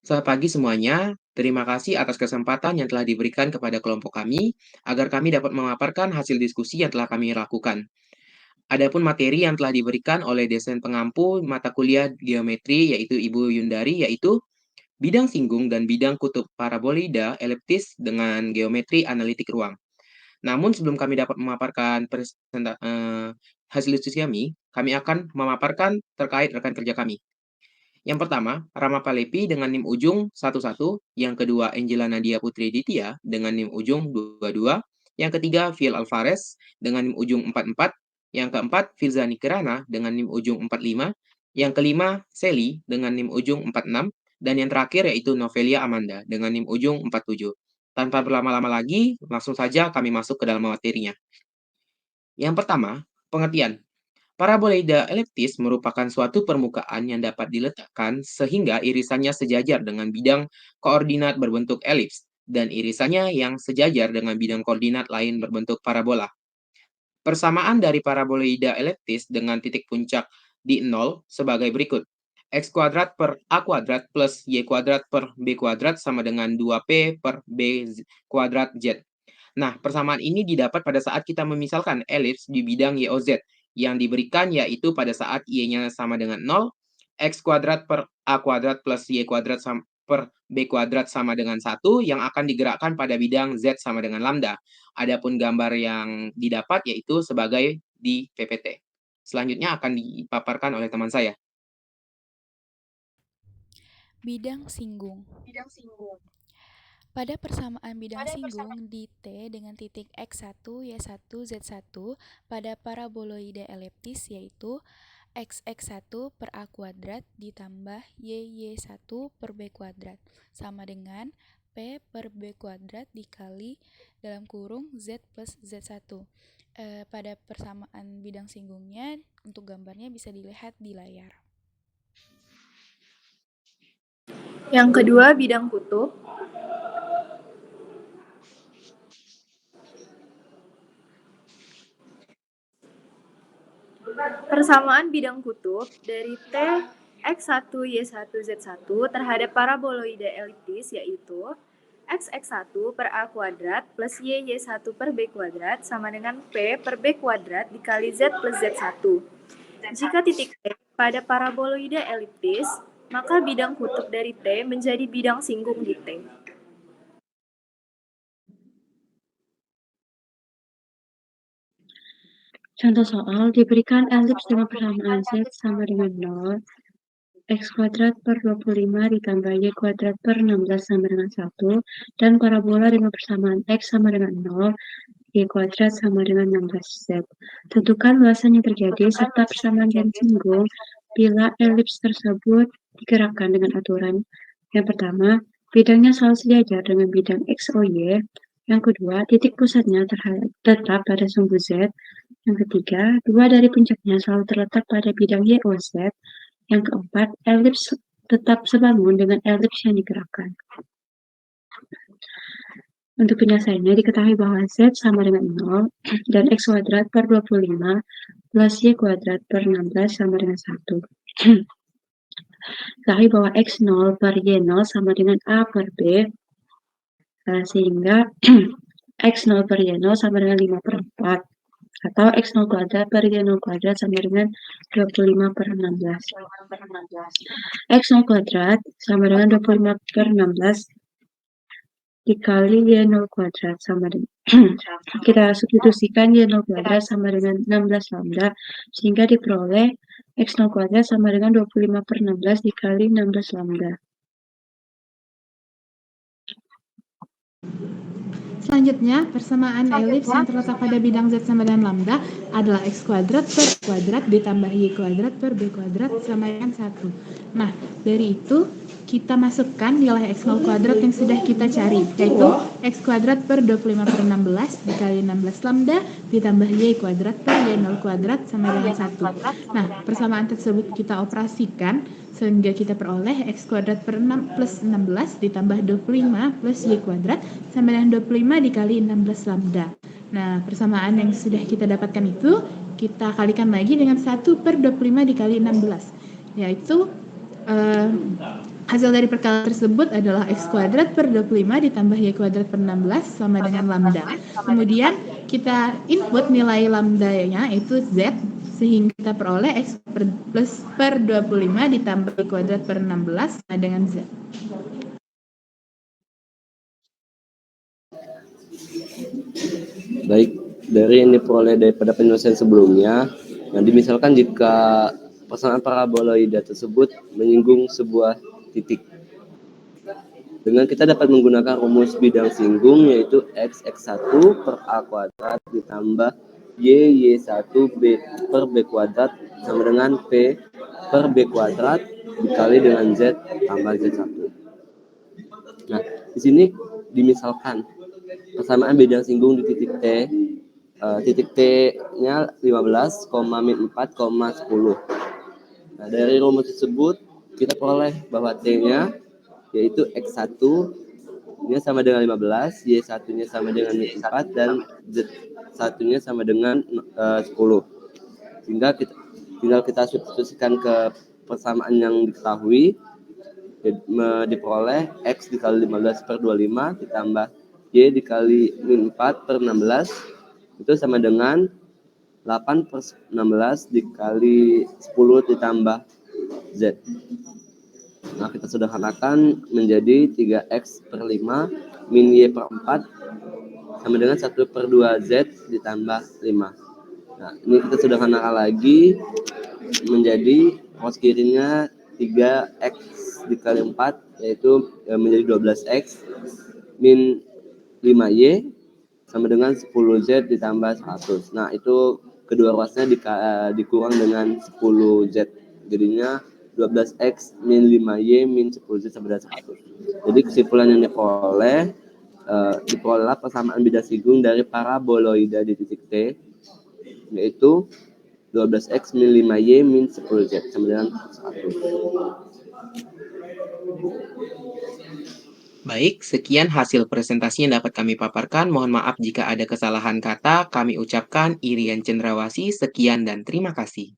Selamat pagi semuanya. Terima kasih atas kesempatan yang telah diberikan kepada kelompok kami agar kami dapat memaparkan hasil diskusi yang telah kami lakukan. Adapun materi yang telah diberikan oleh dosen pengampu mata kuliah geometri yaitu Ibu Yundari yaitu bidang singgung dan bidang kutub parabolida eliptis dengan geometri analitik ruang. Namun sebelum kami dapat memaparkan hasil diskusi kami akan memaparkan terkait rekan kerja kami. Yang pertama, Rama Palepi dengan NIM ujung 11, yang kedua Angela Nadia Putri Ditya dengan NIM ujung 22, yang ketiga Phil Alvarez dengan NIM ujung 44, yang keempat Filzani Kirana dengan NIM ujung 45, yang kelima Sally dengan NIM ujung 46, dan yang terakhir yaitu Novelia Amanda dengan NIM ujung 47. Tanpa berlama-lama lagi, langsung saja kami masuk ke dalam materinya. Yang pertama, pengertian. Paraboida eliptis merupakan suatu permukaan yang dapat diletakkan sehingga irisannya sejajar dengan bidang koordinat berbentuk elips dan irisannya yang sejajar dengan bidang koordinat lain berbentuk parabola. Persamaan dari paraboida eliptis dengan titik puncak di 0 sebagai berikut. X kuadrat per A kuadrat plus Y kuadrat per B kuadrat sama dengan 2P per B kuadrat Z. Nah, persamaan ini didapat pada saat kita memisalkan elips di bidang Y O Z yang diberikan yaitu pada saat Y-nya sama dengan 0, X kuadrat per A kuadrat plus Y kuadrat per B kuadrat sama dengan 1 yang akan digerakkan pada bidang Z sama dengan lambda. Adapun gambar yang didapat yaitu sebagai di PPT. Selanjutnya akan dipaparkan oleh teman saya. Bidang singgung. Pada persamaan bidang singgung di T dengan titik X1, Y1, Z1 pada paraboloide eliptis yaitu XX1 per A kuadrat ditambah YY1 per B kuadrat sama dengan P per B kuadrat dikali dalam kurung Z plus Z1. Pada persamaan bidang singgungnya untuk gambarnya bisa dilihat di layar. Yang kedua, bidang kutub. Persamaan bidang kutub dari T X1 Y1 Z1 terhadap paraboloide eliptis yaitu XX1 per A kuadrat plus YY1 per B kuadrat sama dengan P per B kuadrat dikali Z plus Z1. Jika titik T pada paraboloide eliptis, maka bidang kutub dari T menjadi bidang singgung di T. Contoh soal, diberikan elips dengan persamaan Z sama dengan 0, X kuadrat per 25 ditambah Y kuadrat per 16 sama dengan 1, dan parabola dengan persamaan X sama dengan 0, Y kuadrat sama dengan 16Z. Tentukan luasan yang terjadi serta persamaan dan singgung bila elips tersebut digerakkan dengan aturan. Yang pertama, bidangnya selalu sejajar dengan bidang X, O, Y. Yang kedua, titik pusatnya tetap pada sumbu Z. Yang ketiga, dua dari puncaknya selalu terletak pada bidang Y, O, Z. Yang keempat, elips tetap sebangun dengan elips yang digerakkan. Untuk penyelesaiannya diketahui bahwa Z sama dengan 0 dan X kuadrat per 25 plus Y kuadrat per 16 sama dengan 1. Ketahui bahwa X0 per Y0 sama dengan A per B, sehingga X0 per Y0 sama dengan 5 per 4. Atau X0 kuadrat per Y0 kuadrat sama dengan 25 per 16. X0 kuadrat sama dengan 25 per 16 dikali Y0 kuadrat sama dengan kita substitusikan Y0 kuadrat sama dengan 16 lambda sehingga diperoleh X0 kuadrat sama dengan 25 per 16 dikali 16 lambda. Selanjutnya, persamaan elips yang terletak pada bidang Z sama dengan lambda adalah X kuadrat per kuadrat ditambah Y kuadrat per B kuadrat sama dengan 1. Nah, dari itu kita masukkan nilai X0 kuadrat yang sudah kita cari, yaitu X kuadrat per 25 per 16 dikali 16 lambda ditambah Y kuadrat per Y0 kuadrat sama dengan 1. Nah, persamaan tersebut kita operasikan sehingga kita peroleh X kuadrat per 6 plus 16 ditambah 25 plus Y kuadrat sama dengan 25 dikali 16 lambda. Nah, persamaan yang sudah kita dapatkan itu kita kalikan lagi dengan 1 per 25 dikali 16, yaitu Hasil dari perkalian tersebut adalah X kuadrat per 25 ditambah Y kuadrat per 16 sama dengan lambda. Kemudian kita input nilai lambdanya itu Z, sehingga kita peroleh X per 25 ditambah Y kuadrat per 16 sama dengan Z. Baik, dari yang diperoleh daripada penyelesaian sebelumnya, nah dimisalkan jika persamaan paraboloida tersebut menyinggung sebuah titik. Dengan kita dapat menggunakan rumus bidang singgung, yaitu x1 per a kuadrat ditambah y1 b per b kuadrat sama dengan p per b kuadrat dikali dengan z tambah z1. Nah, di sini dimisalkan persamaan bidang singgung di titik T, titik T-nya 15, min 4, 10. Nah, dari rumus tersebut kita peroleh bahwa T-nya yaitu X1-nya sama dengan 15, Y1-nya sama dengan min 4, dan Z1-nya sama dengan 10. Sehingga tinggal kita substitusikan ke persamaan yang diketahui, diperoleh X dikali 15 per 25 ditambah Y dikali min 4 per 16 itu sama dengan 8 per 16 dikali 10 ditambah Z. Nah, kita sederhanakan menjadi 3X per 5 min Y per 4 sama dengan 1 per 2 Z ditambah 5. Nah, ini kita sederhanakan lagi menjadi ruas kirinya 3X dikali 4 yaitu menjadi 12X min 5Y sama dengan 10Z ditambah 100. Nah, itu kedua ruasnya dikurang dengan 10Z. Jadinya 12X min 5Y min 10Z sama dengan 100. Jadi kesimpulan yang diperoleh persamaan bidang singgung dari paraboloida di titik T, yaitu 12X min 5Y min 10Z sama dengan 100. Baik, sekian hasil presentasi yang dapat kami paparkan. Mohon maaf jika ada kesalahan kata. Kami ucapkan Irian Cendrawasih, sekian dan terima kasih.